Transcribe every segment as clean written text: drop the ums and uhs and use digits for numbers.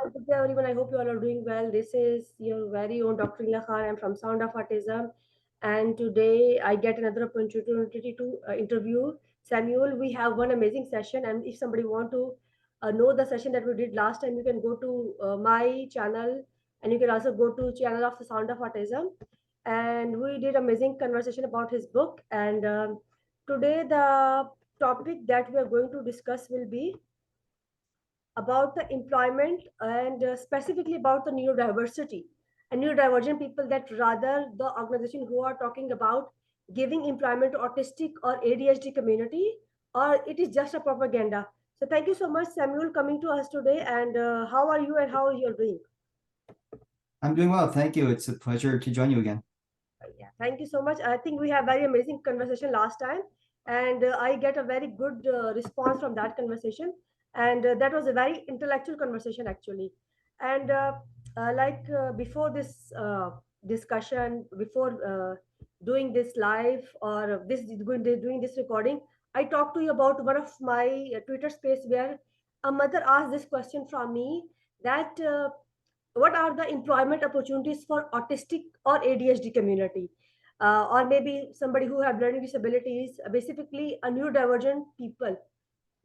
Hi, good day, everyone. I hope you all are doing well. This is your very own Dr. Ila Khan. I'm from Sound of Autism. And today I get another opportunity to interview Samuel. We have one amazing session. And if somebody want to know the session that we did last time, you can go to my channel and you can also go to channel of the Sound of Autism. And we did amazing conversation about his book. And today the topic that we are going to discuss will be about the employment and specifically about the neurodiversity and neurodivergent people, that rather the organization who are talking about giving employment to autistic or ADHD community, or it is just a propaganda. So thank you so much, Samuel, coming to us today. And how are you and how are you doing? I'm doing well, thank you. It's a pleasure to join you again. Yeah, thank you so much. I think we have very amazing conversation last time, and I get a very good response from that conversation, and that was a very intellectual conversation actually. And before this discussion, before doing this live or doing this recording, I talked to you about one of my Twitter space where a mother asked this question from me, that. What are the employment opportunities for autistic or ADHD community, or maybe somebody who have learning disabilities, basically a neurodivergent people.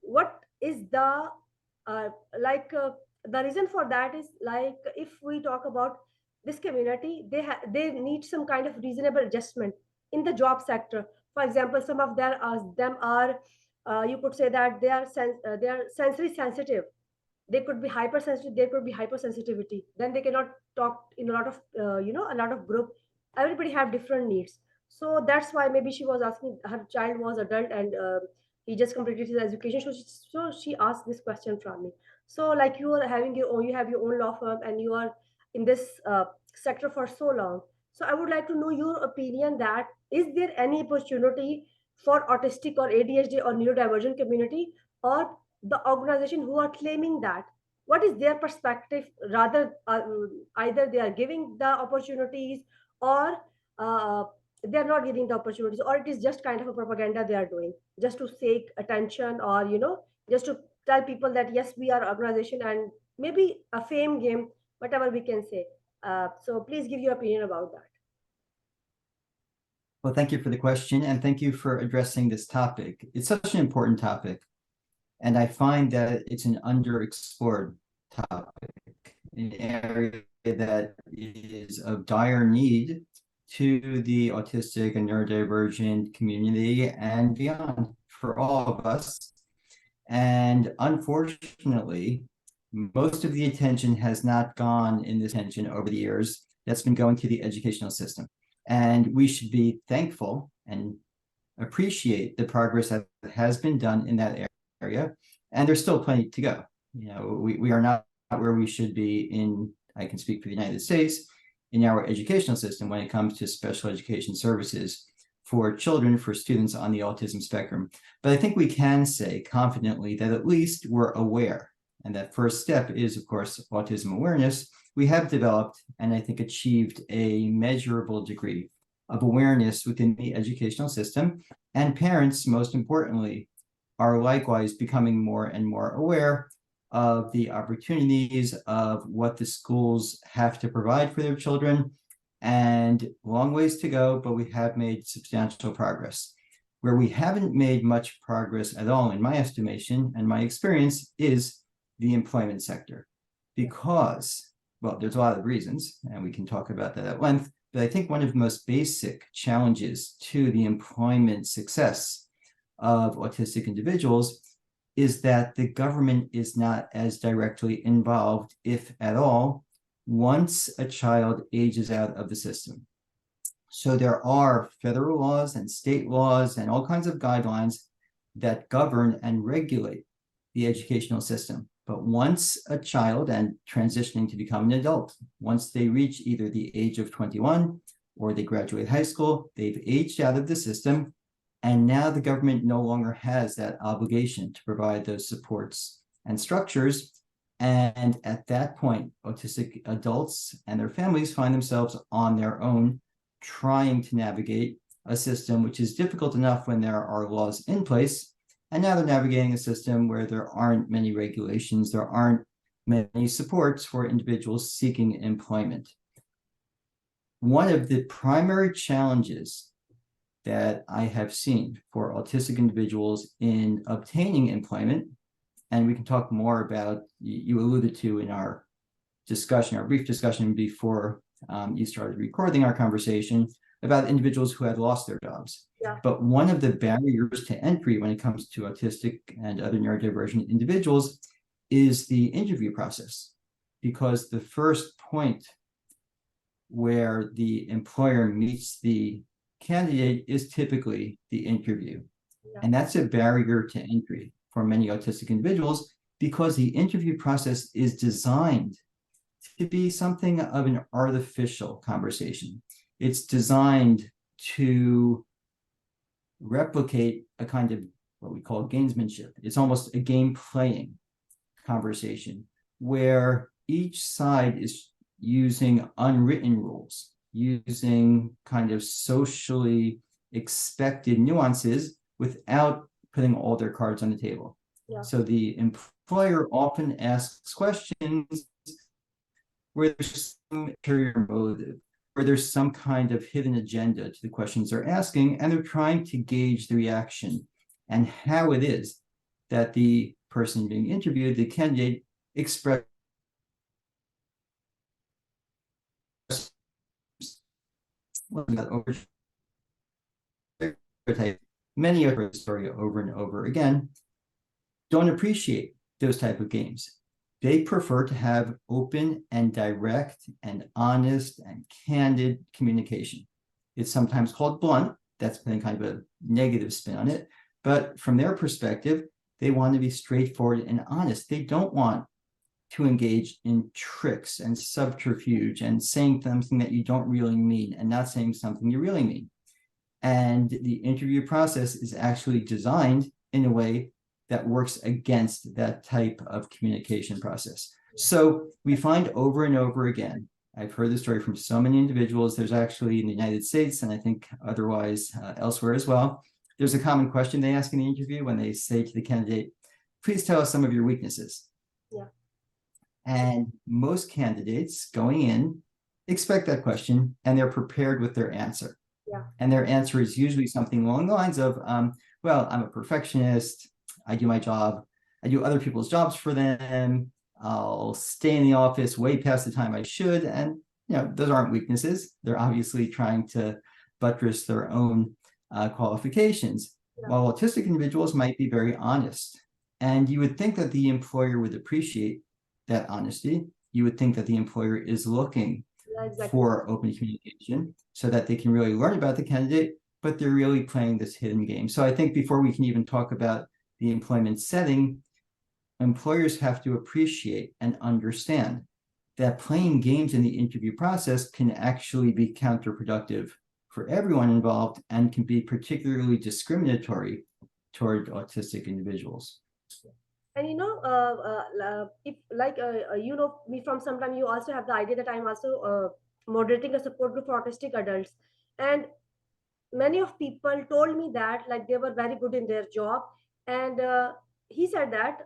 What is uh, like the reason for that is, like, if we talk about this community, they need some kind of reasonable adjustment in the job sector. For example, some of them are you could say that they are sensory sensitive. They could be hypersensitive, there could be hypersensitivity, then they cannot talk in a lot of a lot of group. Everybody have different needs. So that's why maybe she was asking, her child was adult and he just completed his education, so she asked this question from me. So like, you are having your own, you have your own law firm and you are in this sector for so long. So I would like to know your opinion, that is there any opportunity for autistic or ADHD or neurodivergent community, or the organization who are claiming that, what is their perspective, rather either they are giving the opportunities, or uh, they are not giving the opportunities, or it is just kind of a propaganda they are doing just to seek attention, or just to tell people that yes, we are organization, and maybe a fame game, whatever we can say. So please give your opinion about that. Well, thank you for the question and thank you for addressing this topic. It's such an important topic, and I find that it's an underexplored topic, an area that is of dire need to the autistic and neurodivergent community and beyond for all of us. And unfortunately, most of the attention has not gone in this attention over the years. That's been going to the educational system. And we should be thankful and appreciate the progress that has been done in that area. And there's still plenty to go. We are not where we should be in, I can speak for the United States, in our educational system when it comes to special education services for children, for students on the autism spectrum. But I think we can say confidently that at least we're aware. And that first step is, of course, autism awareness. We have developed and I think achieved a measurable degree of awareness within the educational system. And parents, most importantly, are likewise becoming more and more aware of the opportunities of what the schools have to provide for their children. And long ways to go, but we have made substantial progress. Where we haven't made much progress at all, in my estimation and my experience, is the employment sector. Because, well, there's a lot of reasons, and we can talk about that at length, but I think one of the most basic challenges to the employment success of autistic individuals is that the government is not as directly involved, if at all, once a child ages out of the system. So there are federal laws and state laws and all kinds of guidelines that govern and regulate the educational system. But once a child and transitioning to become an adult, once they reach either the age of 21 or they graduate high school, they've aged out of the system. And now the government no longer has that obligation to provide those supports and structures. And at that point, autistic adults and their families find themselves on their own, trying to navigate a system which is difficult enough when there are laws in place. And now they're navigating a system where there aren't many regulations, there aren't many supports for individuals seeking employment. One of the primary challenges that I have seen for autistic individuals in obtaining employment, and we can talk more about, you alluded to in our discussion, our brief discussion before you started recording our conversation, about individuals who had lost their jobs. Yeah. But one of the barriers to entry when it comes to autistic and other neurodivergent individuals is the interview process, because the first point where the employer meets the candidate is typically the interview. Yeah. And that's a barrier to entry for many autistic individuals, because the interview process is designed to be something of an artificial conversation. It's designed to replicate a kind of what we call gamesmanship. It's almost a game playing conversation where each side is using unwritten rules, using kind of socially expected nuances without putting all their cards on the table. Yeah. So the employer often asks questions where there's some ulterior motive, where there's some kind of hidden agenda to the questions they're asking, and they're trying to gauge the reaction and how it is that the person being interviewed, the candidate, express many of the story over and over again don't appreciate those type of games. They prefer to have open and direct and honest and candid communication. It's sometimes called blunt. That's been kind of a negative spin on it. But from their perspective, they want to be straightforward and honest. They don't want to engage in tricks and subterfuge and saying something that you don't really mean and not saying something you really mean. And the interview process is actually designed in a way that works against that type of communication process. So we find over and over again, I've heard the story from so many individuals. There's actually in the United States, and I think otherwise elsewhere as well, there's a common question they ask in the interview when they say to the candidate, please tell us some of your weaknesses. Yeah. And most candidates going in expect that question, and they're prepared with their answer. Yeah. And their answer is usually something along the lines of, well, I'm a perfectionist. I do my job. I do other people's jobs for them. I'll stay in the office way past the time I should. And, those aren't weaknesses. They're obviously trying to buttress their own qualifications. Yeah. While autistic individuals might be very honest. And you would think that the employer would appreciate that honesty. You would think that the employer is looking for open communication so that they can really learn about the candidate, but they're really playing this hidden game. So I think before we can even talk about the employment setting, employers have to appreciate and understand that playing games in the interview process can actually be counterproductive for everyone involved and can be particularly discriminatory toward autistic individuals. And if me from some time, you also have the idea that I'm also moderating a support group for autistic adults, and many of people told me that like they were very good in their job, and he said that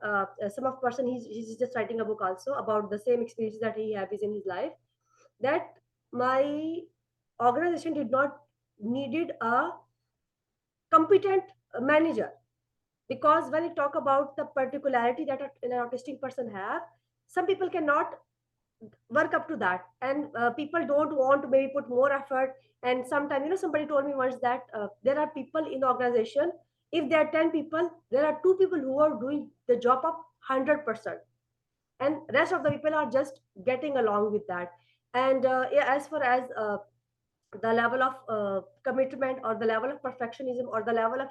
some of person he's just writing a book also about the same experiences that he has in his life, that my organization did not needed a competent manager, because when you talk about the particularity that an autistic person have, some people cannot work up to that, and people don't want to maybe put more effort. And sometimes somebody told me once that there are people in the organization, if there are 10 people, there are 2 people who are doing the job of 100%, and rest of the people are just getting along with that. And yeah, as far as the level of commitment or the level of perfectionism or the level of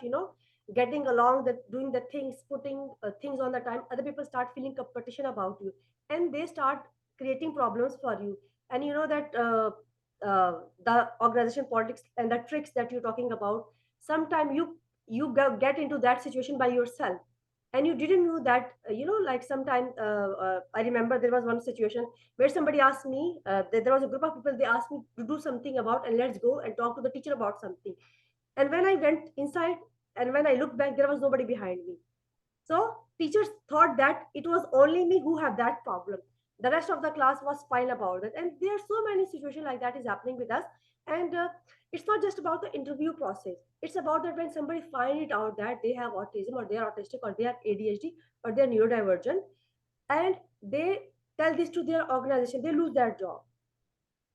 getting along, that doing the things, putting things on the time, other people start feeling competition about you, and they start creating problems for you. And that the organization politics and the tricks that you're talking about, sometimes get into that situation by yourself, and you didn't know that. Like sometimes I remember there was one situation where somebody asked me, there was a group of people, they asked me to do something about, and let's go and talk to the teacher about something. And when I went inside and when I looked back, there was nobody behind me. So teachers thought that it was only me who had that problem. The rest of the class was fine about it. And there are so many situations like that is happening with us. And it's not just about the interview process. It's about that when somebody find it out that they have autism or they are autistic or they are ADHD or they are neurodivergent, and they tell this to their organization, they lose their job.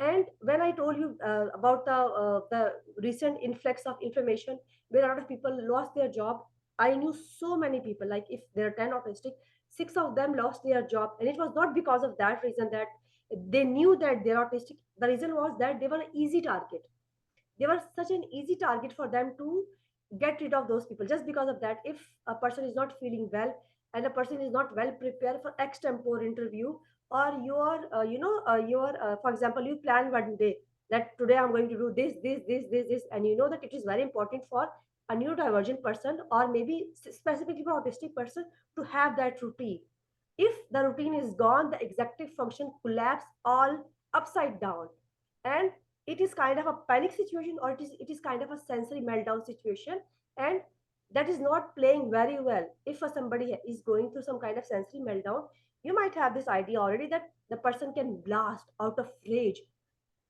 And when I told you about the recent influx of information where a lot of people lost their job, I knew so many people. Like if there are 10 autistic, 6 of them lost their job, and it was not because of that reason that they knew that they're autistic. The reason was that they were an easy target. They were such an easy target for them to get rid of those people just because of that. If a person is not feeling well and a person is not well prepared for extempore interview, or your for example, you plan one day that today I'm going to do this, and you know that it is very important for a neurodivergent person or maybe specifically for autistic person to have that routine. If the routine is gone, the executive function collapse all upside down, and it is kind of a panic situation, or it is kind of a sensory meltdown situation. And that is not playing very well. If somebody is going through some kind of sensory meltdown, you might have this idea already that the person can blast out of rage.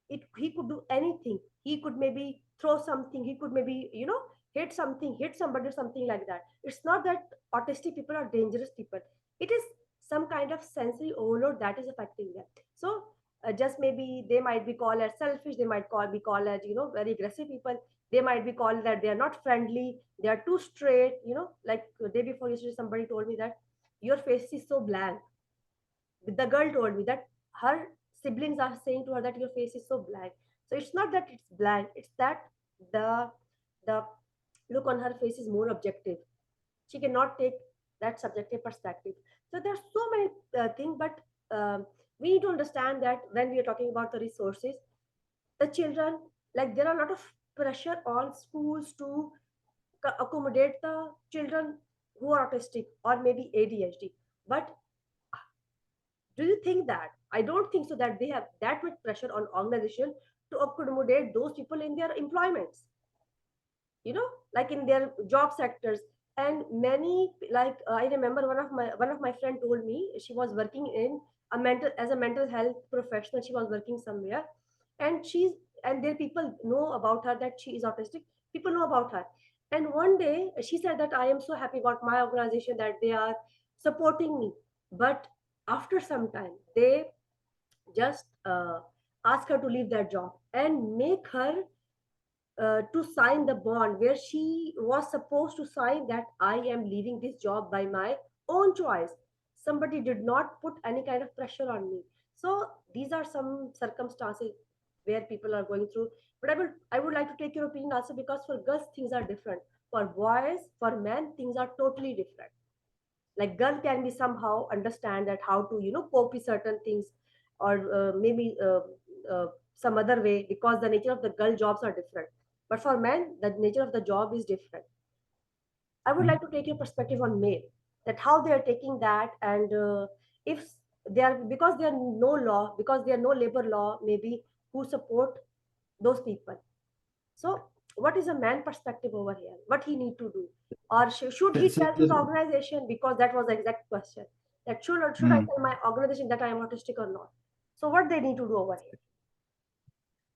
He could do anything. He could maybe throw something, he could maybe hit something, hit somebody or something like that. It's not that autistic people are dangerous people. It is some kind of sensory overload that is affecting them. So just maybe they might be called as selfish, they might be called as very aggressive people. They might be called that they are not friendly, they are too straight. Like the day before yesterday, somebody told me that your face is so blank. The girl told me that her siblings are saying to her that your face is so blank. So it's not that it's blank, it's that the the look on her face is more objective. She cannot take that subjective perspective. So there's so many things, but we need to understand that when we are talking about the resources, the children, like there are a lot of pressure on schools to accommodate the children who are autistic or maybe ADHD. But do you think that? I don't think so that they have that much pressure on organization to accommodate those people in their employments, like in their job sectors. And many, like I remember one of my friend told me she was working in a mental as a mental health professional. She was working somewhere, and there people know about her that she is autistic. People know about her. And one day she said that I am so happy about my organization that they are supporting me. But after some time they just ask her to leave that job and make her to sign the bond where she was supposed to sign that I am leaving this job by my own choice. Somebody did not put any kind of pressure on me. So these are some circumstances where people are going through. But I would like to take your opinion also, because for girls things are different. For boys, for men, things are totally different. Like girl can be somehow understand that how to cope with certain things, or maybe some other way, because the nature of the girl jobs are different. But for men the nature of the job is different. I would like to take your perspective on male, that how they are taking that. And if they are, because there are no law, because there are no labor law maybe who support those people. So, what is a man perspective over here? What he need to do, or should he So, tell his organization? Because that was the exact question. That should I mm, tell my organization that I am autistic or not? So, what they need to do over here?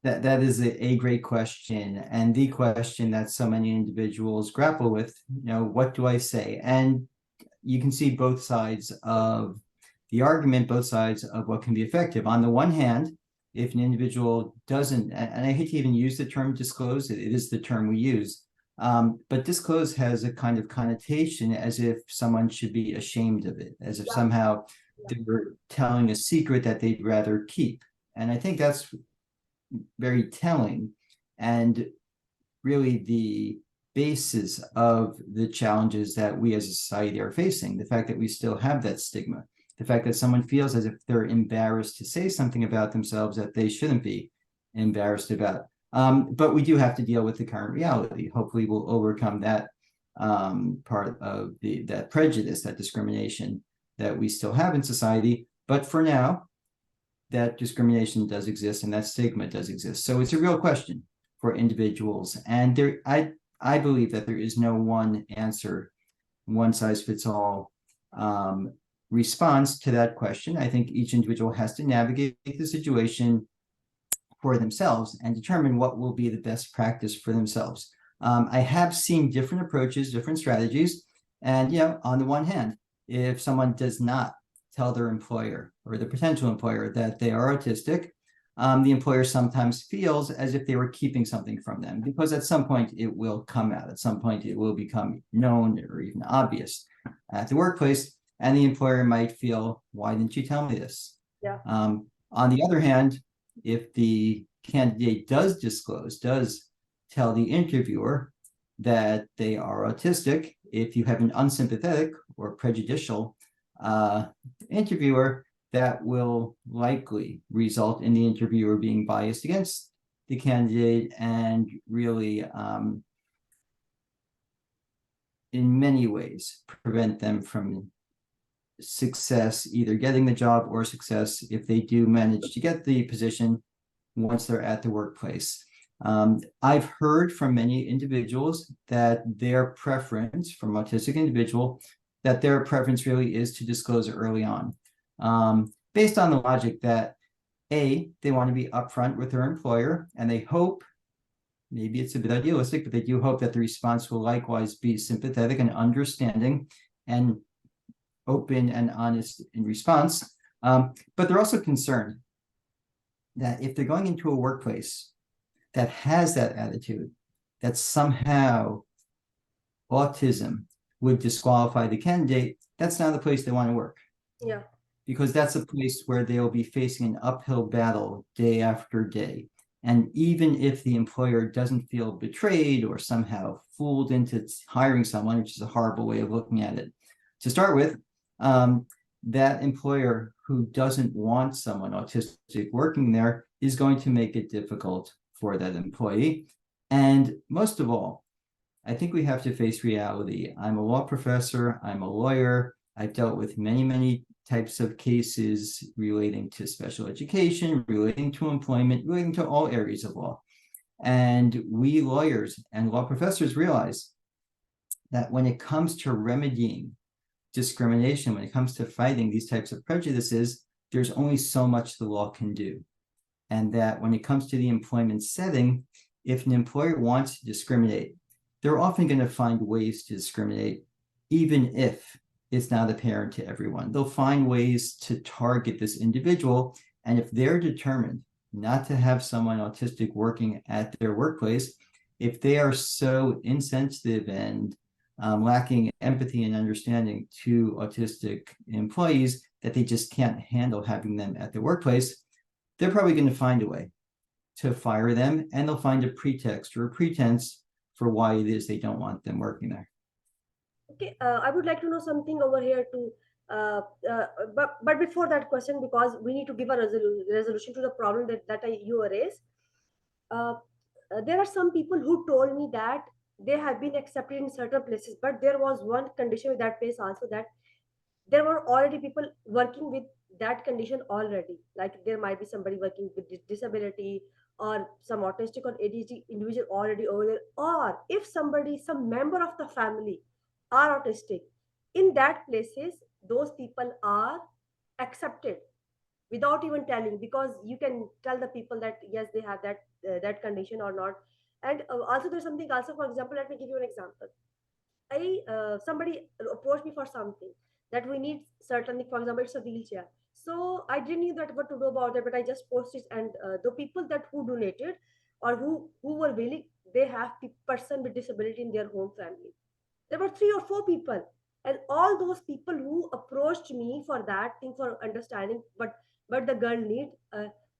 that is a great question, and the question that so many individuals grapple with. What do I say? And you can see both sides of the argument, both sides of what can be effective. On the one hand, if an individual doesn't, and I hate to even use the term disclose, it is the term we use, but disclose has a kind of connotation as if someone should be ashamed of it, as if Yeah, somehow yeah, they were telling a secret that they'd rather keep. And I think that's very telling, and really the basis of the challenges that we as a society are facing. The fact that we still have that stigma, the fact that someone feels as if they're embarrassed to say something about themselves that they shouldn't be embarrassed about. But we do have to deal with the current reality. Hopefully we'll overcome that part of that prejudice, that discrimination that we still have in society. But for now, that discrimination does exist and that stigma does exist. So it's a real question for individuals. And I believe that there is no one answer, one size fits all response to that question. I think each individual has to navigate the situation for themselves and determine what will be the best practice for themselves. I have seen different approaches, different strategies. And, on the one hand, if someone does not tell their employer or the potential employer that they are autistic, the employer sometimes feels as if they were keeping something from them, because at some point it will come out. At some point it will become known or even obvious at the workplace. And the employer might feel, why didn't you tell me this? Yeah. On the other hand, if the candidate does disclose, does tell the interviewer that they are autistic, if you have an unsympathetic or prejudicial interviewer, that will likely result in the interviewer being biased against the candidate and really, in many ways, prevent them from success, either getting the job or success if they do manage to get the position once they're at the workplace. I've heard from many individuals that their preference, from autistic individual, that their preference really is to disclose early on, based on the logic that they want to be upfront with their employer, and they hope, maybe it's a bit idealistic, but they do hope that the response will likewise be sympathetic and understanding and open and honest in response. But they're also concerned that if they're going into a workplace that has that attitude, that somehow autism would disqualify the candidate, that's not the place they want to work. Yeah. Because that's a place where they'll be facing an uphill battle day after day. And even if the employer doesn't feel betrayed or somehow fooled into hiring someone, which is a horrible way of looking at it to start with, that employer who doesn't want someone autistic working there is going to make it difficult for that employee. And most of all, I think we have to face reality. I'm a law professor, I'm a lawyer, I've dealt with many, many types of cases relating to special education, relating to employment, relating to all areas of law. And we lawyers and law professors realize that when it comes to remedying discrimination, when it comes to fighting these types of prejudices, there's only so much the law can do. And that when it comes to the employment setting, if an employer wants to discriminate, they're often going to find ways to discriminate, even if it's not apparent to everyone. They'll find ways to target this individual. And if they're determined not to have someone autistic working at their workplace, if they are so insensitive and lacking empathy and understanding to autistic employees that they just can't handle having them at their workplace, they're probably going to find a way to fire them, and they'll find a pretext or a pretense for why it is they don't want them working there. Okay, I would like to know something over here too. But before that question, because we need to give a resolution to the problem you raised. Uh, there are some people who told me that they have been accepted in certain places, but there was one condition with that place also, that there were already people working with that condition already. Like there might be somebody working with disability or some autistic or ADHD individual already over there, or if some member of the family are autistic, in that places those people are accepted without even telling, because you can tell the people that yes, they have that condition or not. And also there's something also, for example, let me give you an example. I Somebody approached me for something that we need certainly. For example, it's a wheelchair. So I didn't know that what to do about it, but I just posted, and the people that who donated or who were willing, they have person with disability in their home family. There were 3 or 4 people, and all those people who approached me for that thing, for understanding but the girl need,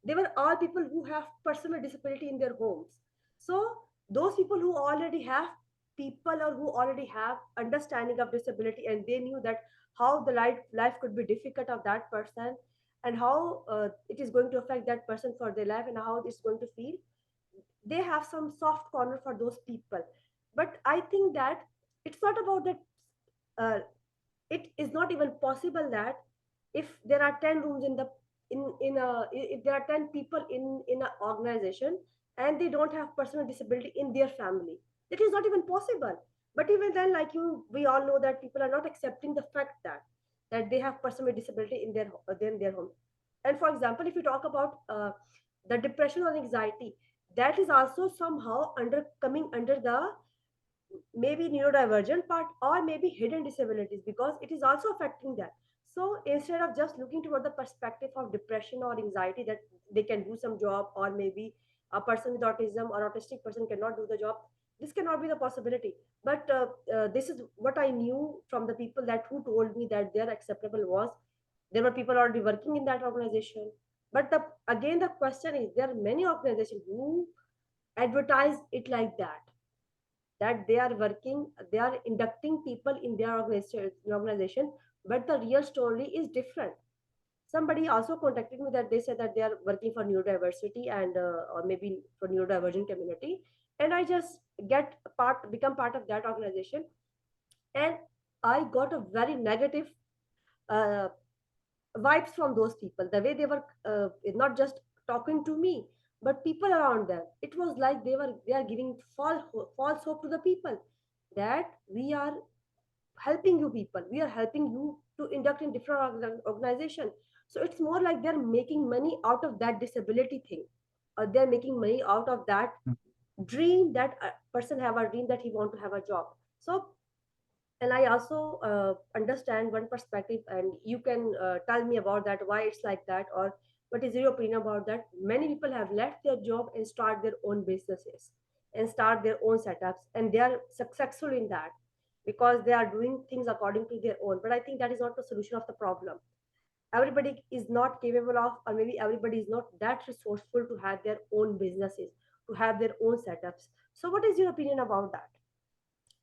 they were all people who have person with disability in their homes. So those people who already have people, or who already have understanding of disability, and they knew that how the life could be difficult of that person, and how it is going to affect that person for their life, and how it's going to feel, they have some soft corner for those people. But I think that it's not about that. uh, it is not even possible that if there are 10 rooms in a if there are 10 people in an organization, and they don't have personal disability in their family, that is not even possible. But even then, like we all know that people are not accepting the fact that. that they have person with disability in their home. And for example, if you talk about the depression or anxiety, that is also somehow under coming under the maybe neurodivergent part or maybe hidden disabilities, because it is also affecting that. So instead of just looking toward the perspective of depression or anxiety, that they can do some job, or maybe a person with autism or autistic person cannot do the job, this cannot be the possibility. But this is what I knew from the people that who told me that their acceptable was there were people already working in that organization. But again the question is, there are many organizations who advertise it like that they are working, they are inducting people in their organization, but the real story is different. Somebody also contacted me that they said that they are working for neurodiversity and or maybe for neurodivergent community, and I just become part of that organization, and I got a very negative uh, vibes from those people. The way they were not just talking to me, but people around them, it was like they are giving false hope to the people, that we are helping you people, we are helping you to induct in different organization. So it's more like they're making money out of that disability thing, or they're making money out of that dream, that a person have a dream that he want to have a job. So, and I also understand one perspective, and you can tell me about that, why it's like that, or what is your opinion about that. Many people have left their job and start their own businesses and start their own setups, and they are successful in that because they are doing things according to their own. But I think that is not the solution of the problem. Everybody is not capable of, or maybe everybody is not that resourceful to have their own businesses, to have their own setups. So what is your opinion about that?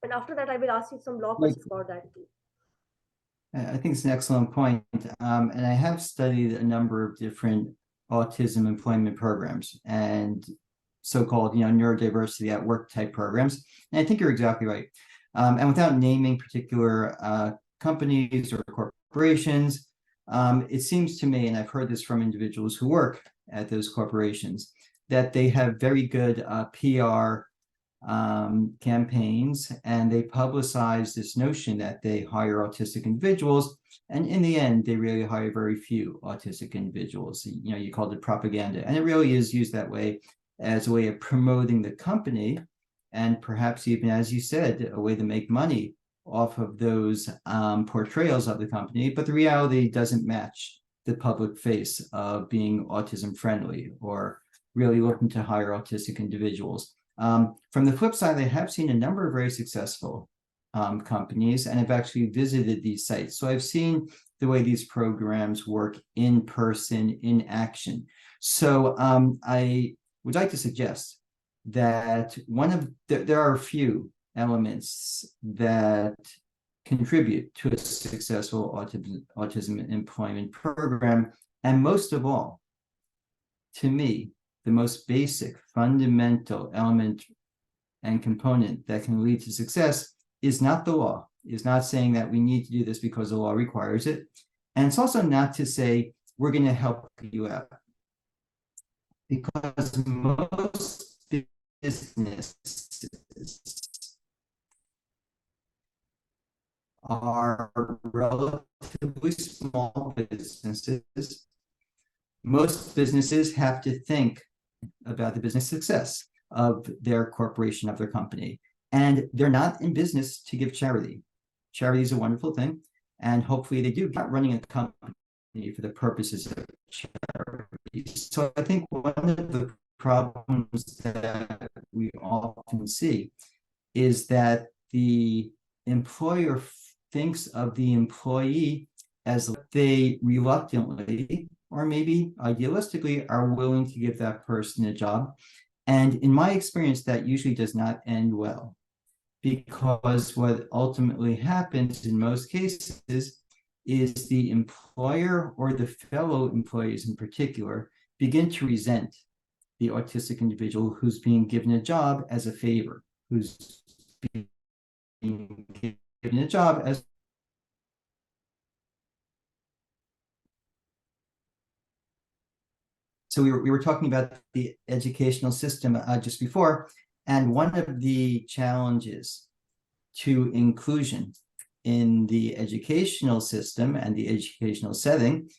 And after that, I will ask you some law Like, questions about that too. I think it's an excellent point. And I have studied a number of different autism employment programs and so-called, neurodiversity at work type programs. And I think you're exactly right. And without naming particular companies or corporations, it seems to me, and I've heard this from individuals who work at those corporations, that they have very good PR campaigns, and they publicize this notion that they hire autistic individuals, and in the end they really hire very few autistic individuals. You called it propaganda, and it really is used that way as a way of promoting the company, and perhaps even, as you said, a way to make money off of those portrayals of the company. But the reality doesn't match the public face of being autism friendly or really looking to hire autistic individuals. From the flip side, I have seen a number of very successful companies, and I've actually visited these sites. So I've seen the way these programs work in person, in action. So I would like to suggest that there are a few elements that contribute to a successful autism employment program. And most of all, to me, the most basic fundamental element and component that can lead to success is not the law, is not saying that we need to do this because the law requires it. And it's also not to say we're going to help you out, because most businesses are relatively small businesses. Most businesses have to think about the business success of their corporation, of their company. And they're not in business to give charity. Charity is a wonderful thing, and hopefully they do. Not running a company for the purposes of charity. So I think one of the problems that we often see is that the employer thinks of the employee as they reluctantly, or maybe idealistically, are willing to give that person a job. And in my experience, that usually does not end well, because what ultimately happens in most cases is the employer, or the fellow employees in particular, begin to resent the autistic individual who's being given a job as a favor, who's being given a job as so we were talking about the educational system just before, and one of the challenges to inclusion in the educational system and the educational setting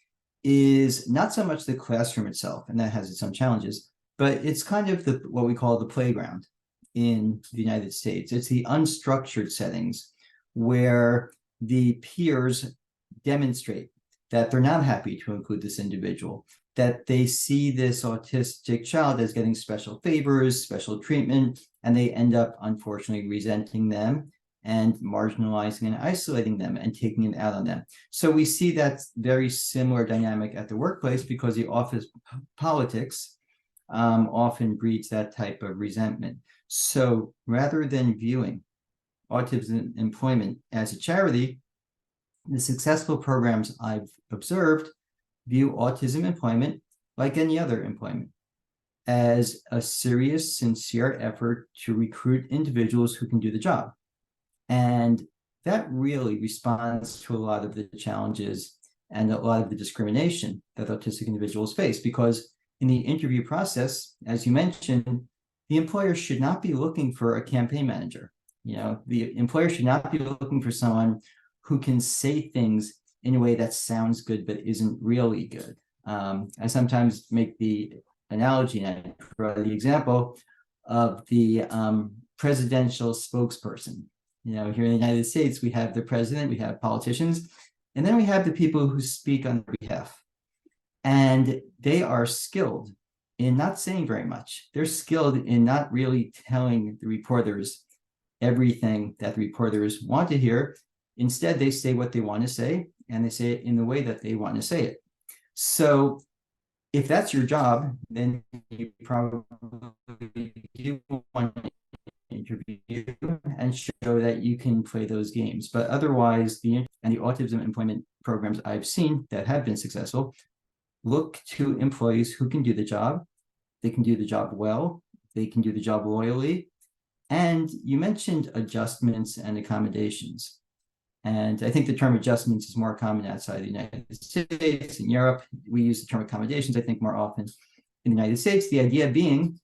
is not so much the classroom itself, and that has its own challenges, but it's kind of what we call the playground in the United States. It's the unstructured settings where the peers demonstrate that they're not happy to include this individual, that they see this autistic child as getting special favors, special treatment, and they end up, unfortunately, resenting them and marginalizing and isolating them and taking it out on them. So we see that very similar dynamic at the workplace because the office politics often breeds that type of resentment. So rather than viewing autism employment as a charity, the successful programs I've observed view autism employment like any other employment as a serious, sincere effort to recruit individuals who can do the job. And that really responds to a lot of the challenges and a lot of the discrimination that autistic individuals face, because in the interview process, as you mentioned, the employer should not be looking for a campaign manager. The employer should not be looking for someone who can say things in a way that sounds good but isn't really good. I sometimes make the analogy and I draw the example of the presidential spokesperson. Here in the United States, we have the president, we have politicians, and then we have the people who speak on their behalf. And they are skilled in not saying very much. They're skilled in not really telling the reporters everything that the reporters want to hear. Instead, they say what they want to say, and they say it in the way that they want to say it. So if that's your job, then you probably do want to interview and show that you can play those games. But otherwise, the autism employment programs I've seen that have been successful look to employees who can do the job. They can do the job well. They can do the job loyally. And you mentioned adjustments and accommodations. And I think the term adjustments is more common outside the United States. In Europe, we use the term accommodations, I think, more often. In the United States, the idea being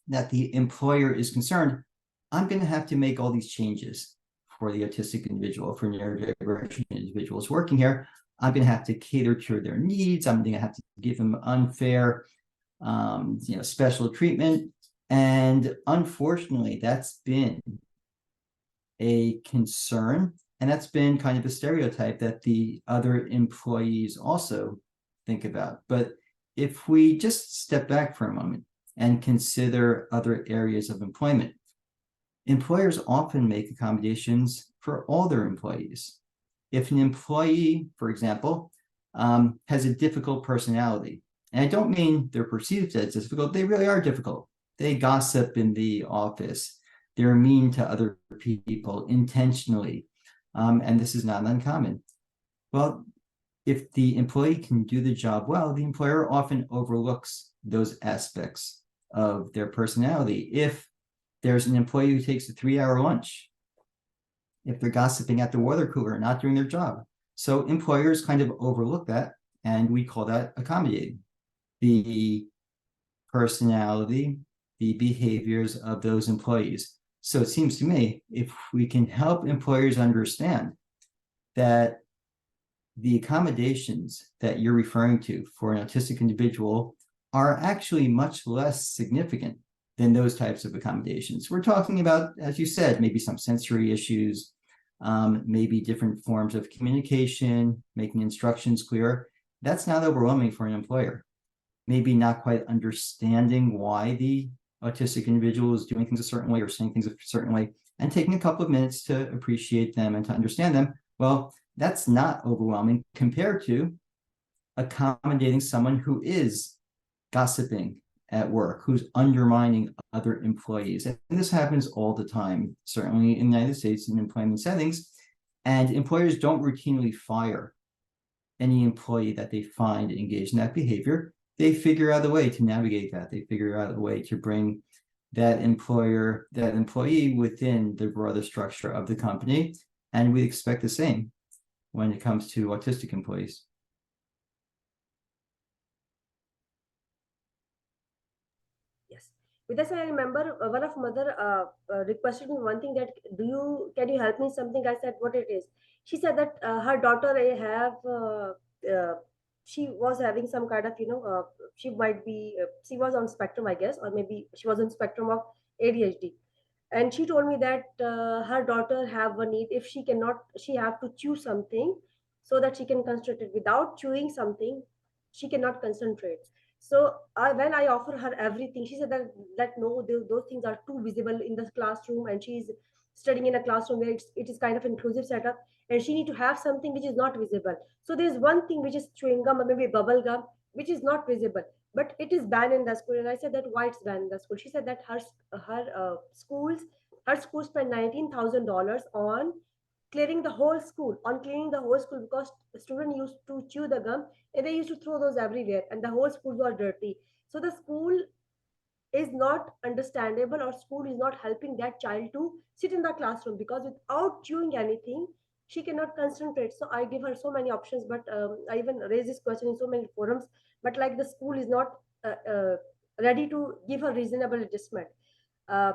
that the employer is concerned, I'm going to have to make all these changes for the autistic individual, for neurodivergent individuals working here. I'm going to have to cater to their needs. I'm going to have to give them unfair, special treatment. And unfortunately, that's been a concern. And that's been kind of a stereotype that the other employees also think about. But if we just step back for a moment and consider other areas of employment, employers often make accommodations for all their employees. If an employee, for example, has a difficult personality, and I don't mean they're perceived as difficult, they really are difficult. They gossip in the office. They're mean to other people intentionally. And this is not uncommon. Well, if the employee can do the job well, the employer often overlooks those aspects of their personality. If there's an employee who takes a 3-hour lunch, if they're gossiping at the water cooler, not doing their job. So employers kind of overlook that, and we call that accommodating the personality, the behaviors of those employees. So it seems to me, if we can help employers understand that the accommodations that you're referring to for an autistic individual are actually much less significant than those types of accommodations. We're talking about, as you said, maybe some sensory issues, maybe different forms of communication, making instructions clear. That's not overwhelming for an employer. Maybe not quite understanding why the autistic individual is doing things a certain way or saying things a certain way, and taking a couple of minutes to appreciate them and to understand them. Well, that's not overwhelming compared to accommodating someone who is gossiping at work, who's undermining other employees. And this happens all the time, certainly in the United States in employment settings. And employers don't routinely fire any employee that they find engaged in that behavior. They figure out a way to navigate that. They figure out a way to bring that employee within the broader structure of the company. And we expect the same when it comes to autistic employees. Yes. With this, I remember one of mother requested me one thing, that can you help me something? I said what it is. She said that her daughter uh, she was having some kind of she might be she was on spectrum, I guess, or maybe she was on spectrum of ADHD. And she told me that her daughter have a need, if she have to chew something so that she can concentrate. Without chewing something she cannot concentrate. So when I offer her everything, she said that no, those things are too visible in the classroom, and she's studying in a classroom where it is kind of inclusive setup, and she need to have something which is not visible. So there's one thing which is chewing gum or maybe bubble gum, which is not visible, but it is banned in the school. And I said that why it's banned in the school. She said that her school spent $19,000 on cleaning the whole school, because students used to chew the gum and they used to throw those everywhere, and the whole school was dirty. So the school is not understandable, or school is not helping that child to sit in the classroom, because without chewing anything she cannot concentrate. So I give her so many options, but I even raise this question in so many forums, but like the school is not ready to give a reasonable adjustment. uh,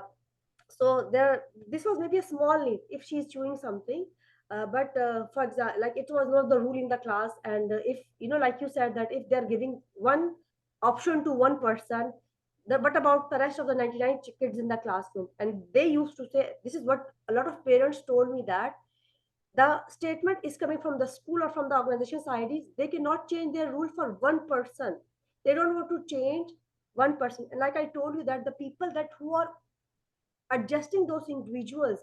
so there, this was maybe a small need if she's chewing something. But for example, like it was not the rule in the class, and if like you said, that if they're giving one option to one person, but about the rest of the 99 kids in the classroom, and they used to say, this is what a lot of parents told me, that the statement is coming from the school or from the organization side, is they cannot change their rule for one person. They don't want to change one person. And like I told you, that the people that who are adjusting those individuals,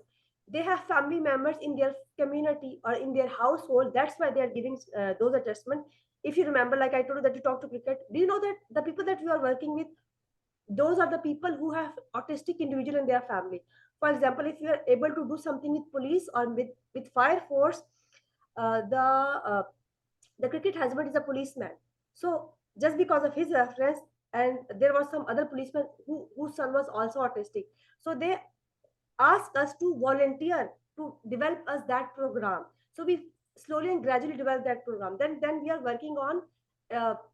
they have family members in their community or in their household. That's why they are giving those adjustments. If you remember, like I told you, that you talk to cricket, do you know that the people that we are working with, those are the people who have autistic individual in their family. For example, if you are able to do something with police or with fire force, uh, the uh, the cricket husband is a policeman. So just because of his reference, and there was some other policeman whose son was also autistic, so they asked us to volunteer to develop us that program. So we slowly and gradually develop that program. Then we are working on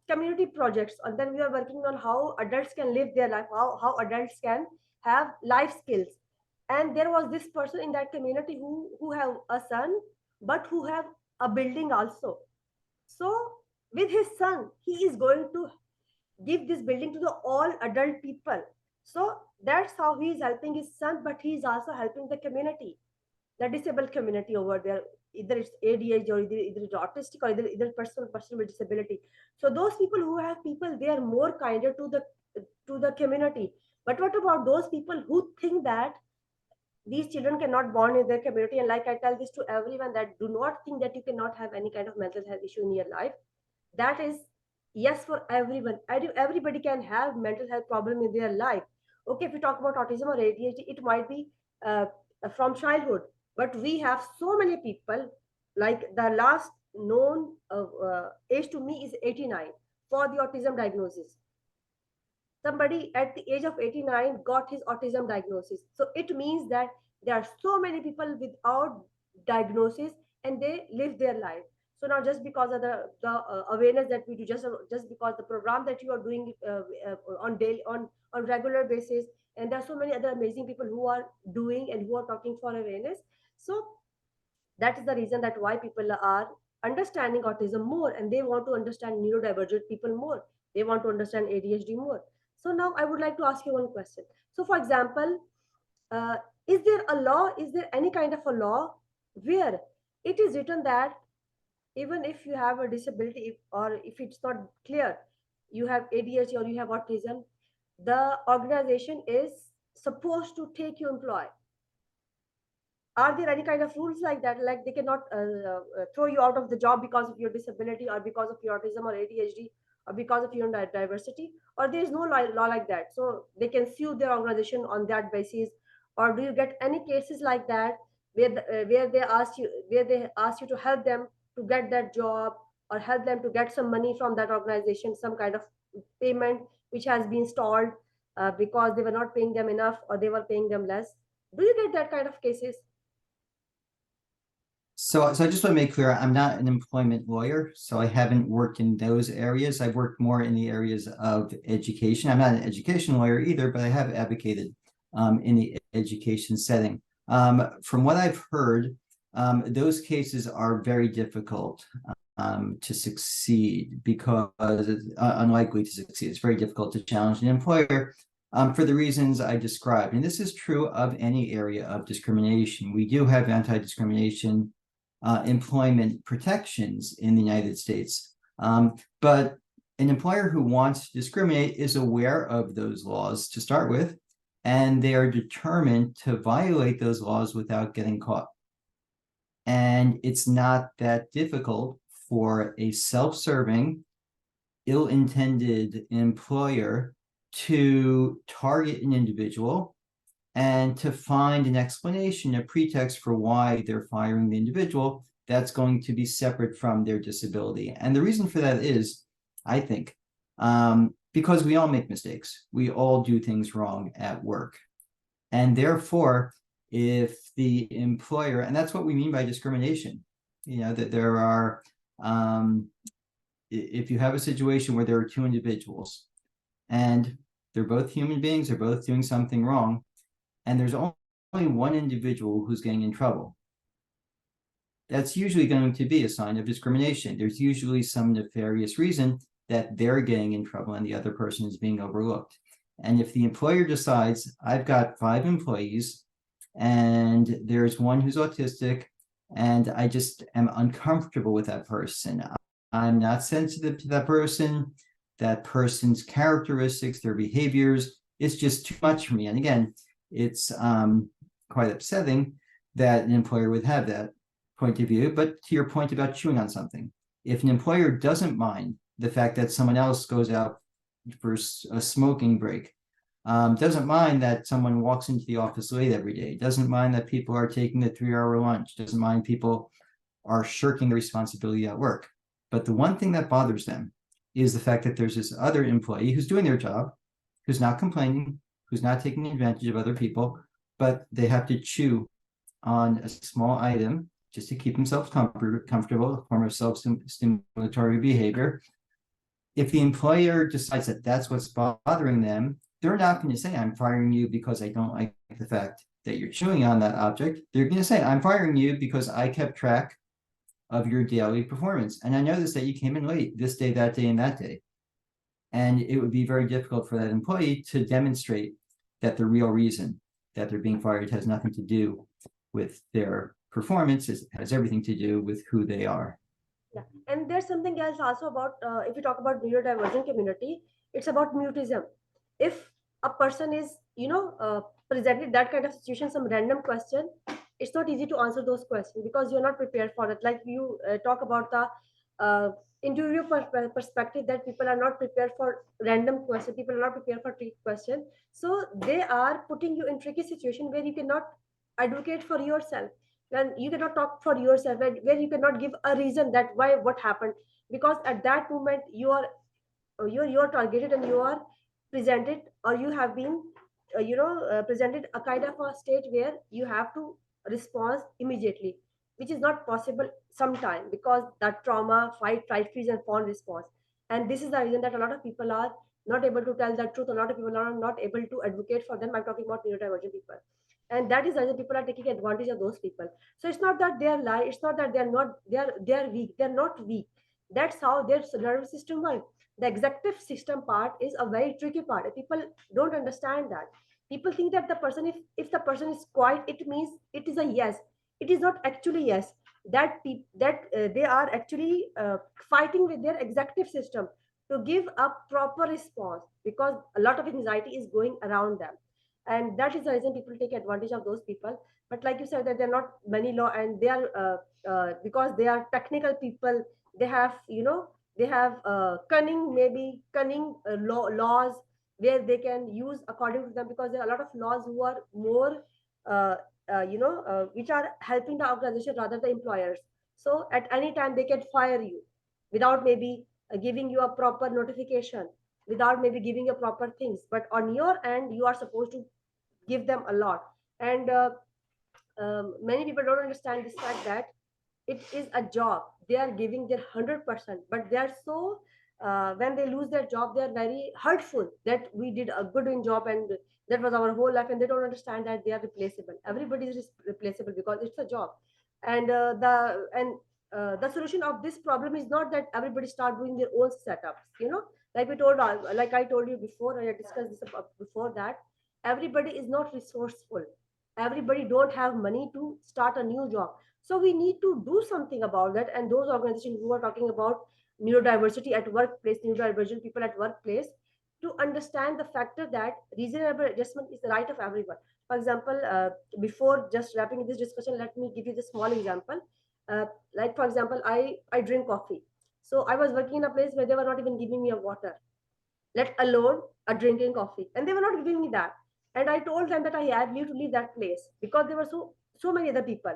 community projects, and then we are working on how adults can live their life, how adults can have life skills. And there was this person in that community who have a son, but who have a building also. So with his son, he is going to give this building to the all adult people. So that's how he is helping his son, but he is also helping the community, the disabled community over there. Either it's ADHD, or either it's autistic, or either person with disability. So those people who have people, they are more kinder to the community. But what about those people who think that these children cannot bond in their community? And like I tell this to everyone, that do not think that you cannot have any kind of mental health issue in your life. That is yes for everyone. Everybody can have mental health problem in their life. Okay, if we talk about autism or ADHD, it might be uh, from childhood, but we have so many people. Like the last known age to me is 89 for the autism diagnosis. Somebody at the age of 89 got his autism diagnosis. So it means that there are so many people without diagnosis, and they live their life. So now, just because of the awareness that we do, just because the program that you are doing on daily on regular basis, and there are so many other amazing people who are doing and who are talking for awareness. So that is the reason that why people are understanding autism more, and they want to understand neurodivergent people more. They want to understand ADHD more. So now I would like to ask you one question. So for example, uh, is there any kind of a law where it is written that even if you have a disability, or if it's not clear you have ADHD or you have autism, the organization is supposed to take you employee? Are there any kind of rules like that, like they cannot throw you out of the job because of your disability, or because of your autism or ADHD, or because of your diversity? Or there is no law like that, so they can sue their organization on that basis? Or do you get any cases like that, where they ask you to help them to get that job, or help them to get some money from that organization, some kind of payment which has been stalled because they were not paying them enough, or they were paying them less? Do you get that kind of cases? So I just want to make clear, I'm not an employment lawyer, so I haven't worked in those areas. I've worked more in the areas of education. I'm not an education lawyer either, but I have advocated in the education setting. From what I've heard, those cases are very difficult to succeed because it's unlikely to succeed. It's very difficult to challenge an employer for the reasons I described. And this is true of any area of discrimination. We do have anti-discrimination employment protections in the United States. But an employer who wants to discriminate is aware of those laws to start with, and they are determined to violate those laws without getting caught. And it's not that difficult for a self-serving, ill-intended employer to target an individual and to find an explanation, a pretext for why they're firing the individual that's going to be separate from their disability. And the reason for that is, I think, because we all make mistakes. We all do things wrong at work. And therefore, if the employer, and that's what we mean by discrimination, that there are, if you have a situation where there are two individuals and they're both human beings, they're both doing something wrong, and there's only one individual who's getting in trouble, that's usually going to be a sign of discrimination. There's usually some nefarious reason that they're getting in trouble and the other person is being overlooked. And if the employer decides, I've got 5 employees and there's one who's autistic and I just am uncomfortable with that person, I'm not sensitive to that person's characteristics, their behaviors, it's just too much for me. And again, it's quite upsetting that an employer would have that point of view. But to your point about chewing on something, if an employer doesn't mind the fact that someone else goes out for a smoking break, doesn't mind that someone walks into the office late every day, doesn't mind that people are taking the 3-hour lunch, doesn't mind people are shirking the responsibility at work. But the one thing that bothers them is the fact that there's this other employee who's doing their job, who's not complaining, who's not taking advantage of other people, but they have to chew on a small item just to keep themselves comfortable, a form of self-stimulatory behavior. If the employer decides that that's what's bothering them, they're not going to say, I'm firing you because I don't like the fact that you're chewing on that object. They're going to say, I'm firing you because I kept track of your daily performance. And I noticed that you came in late this day, that day, and that day. And it would be very difficult for that employee to demonstrate that the real reason that they're being fired has nothing to do with their performance, it has everything to do with who they are. Yeah, and there's something else also about if you talk about neurodivergent community, it's about mutism. If a person is, presented that kind of situation, some random question, it's not easy to answer those questions because you're not prepared for it. Like you talk about the individual perspective that people are not prepared for random question, people are not prepared for trick question, so they are putting you in tricky situation where you cannot advocate for yourself, when you cannot talk for yourself, where you cannot give a reason that why what happened, because at that moment you're targeted and you are presented, or you have been presented a kind of a state where you have to respond immediately, which is not possible sometime because that trauma, fight, flight, freeze and fawn response. And this is the reason that a lot of people are not able to tell the truth, a lot of people are not able to advocate for them. I'm talking about neurodivergent people, and that is why people are taking advantage of those people. So it's not that they are lie, it's not that they are weak, they're not weak. That's how their nervous system works. The executive system part is a very tricky part. People don't understand that. People think that the person, if the person is quiet, it means it is a yes. It is not actually yes. That they are actually fighting with their executive system to give a proper response, because a lot of anxiety is going around them, and that is the reason people take advantage of those people. But like you said, that they're not many law, and they are because they are technical people, they have they have cunning, maybe cunning laws where they can use according to them, because there are a lot of laws who are more uh, which are helping the organization rather the employers. So at any time they can fire you without maybe giving you a proper notification, without maybe giving you proper things, but on your end you are supposed to give them a lot. And many people don't understand this fact that it is a job. They are giving their 100%, but they are so when they lose their job, they are very hurtful that we did a good in job and that was our whole life, and they don't understand that they are replaceable. Everybody is replaceable because it's a job. And the solution of this problem is not that everybody start doing their own setups. Like we told, like I told you before, I discussed this before, that everybody is not resourceful. Everybody don't have money to start a new job. So we need to do something about that. And those organizations who are talking about neurodiversity at workplace, neurodivergent people at workplace, to understand the factor that reasonable adjustment is the right of everyone. For example, before just wrapping this discussion, let me give you the small example. Like for example, I drink coffee. So I was working in a place where they were not even giving me a water, let alone a drinking coffee, and they were not giving me that. And I told them that I had leave to leave that place because there were so many other people,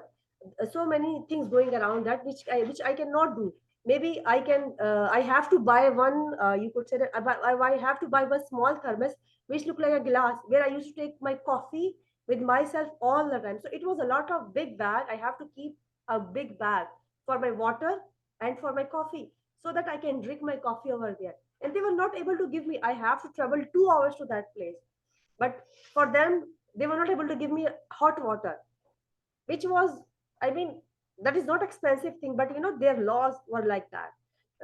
so many things going around that which I cannot do. Maybe I can, I have to buy one, you could say that I have to buy one small thermos which look like a glass, where I used to take my coffee with myself all the time. So it was a lot of big bag. I have to keep a big bag for my water and for my coffee, so that I can drink my coffee over there. And they were not able to give me. I have to travel 2 hours to that place. But for them, they were not able to give me hot water, which was, I mean, that is not expensive thing, but their laws were like that.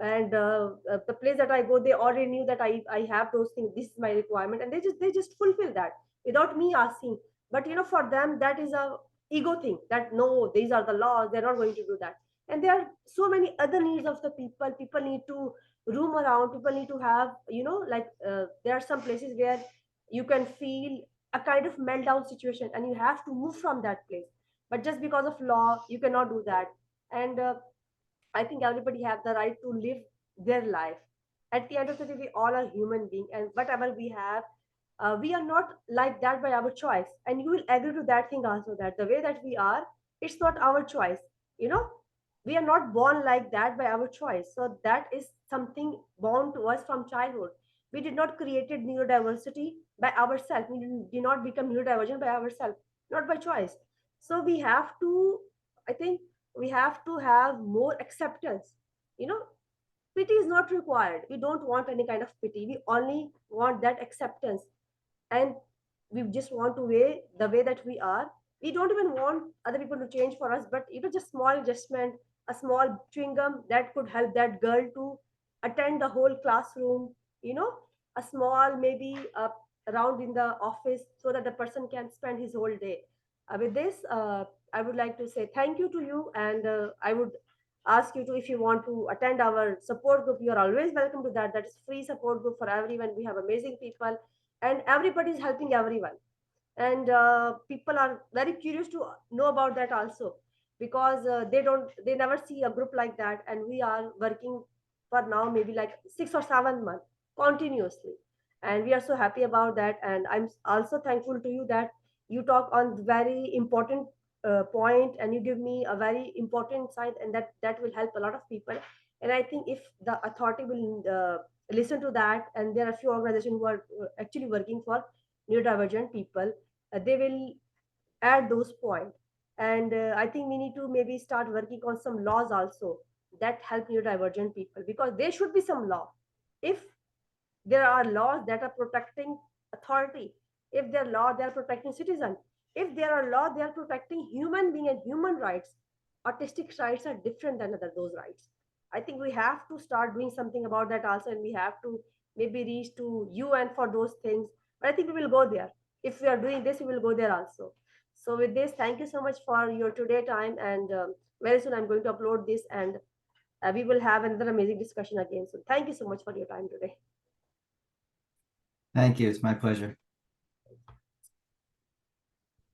And the place that I go, they already knew that I have those things, this is my requirement, and they just fulfill that without me asking. But for them, that is a ego thing, that no, these are the laws, they're not going to do that. And there are so many other needs of the people need to roam around, people need to have, like, there are some places where you can feel a kind of meltdown situation and you have to move from that place, but just because of law you cannot do that. And I think everybody have the right to live their life. At the end of the day, we all are human being, and whatever we have, we are not like that by our choice. And you will agree to that thing also, that the way that we are, it's not our choice. You know, we are not born like that by our choice. So that is something born to us from childhood. We did not created neurodiversity by ourselves. We did not become neurodivergent by ourselves, not by choice. So we have to, I think, we have to have more acceptance. You know, pity is not required. We don't want any kind of pity. We only want that acceptance. And we just want to way the way that we are. We don't even want other people to change for us, but just small adjustment, a small chewing gum that could help that girl to attend the whole classroom, you know, a small maybe around in the office, so that the person can spend his whole day. With this, I would like to say thank you to you, and I would ask you to, if you want to attend our support group, you are always welcome to that. That is free support group for everyone. We have amazing people, and everybody is helping everyone. And people are very curious to know about that also, because they never see a group like that. And we are working for now maybe like 6 or 7 months continuously, and we are so happy about that. And I'm also thankful to you that you talk on very important point, and you give me a very important side, and that will help a lot of people. And I think if the authority will listen to that, and there are a few organizations who are actually working for neurodivergent people, they will add those points. And I think we need to maybe start working on some laws also that help neurodivergent people, because there should be some law. If there are laws that are protecting authority, if there are laws they are protecting citizen, if there are laws they are protecting human being and human rights, artistic rights are different than other those rights. I think we have to start doing something about that also, and we have to maybe reach to UN for those things. But I think we will go there. If we are doing this, we will go there also. So with this, thank you so much for your today time, and very soon I'm going to upload this, and we will have another amazing discussion again. So thank you so much for your time today. Thank you. It's my pleasure.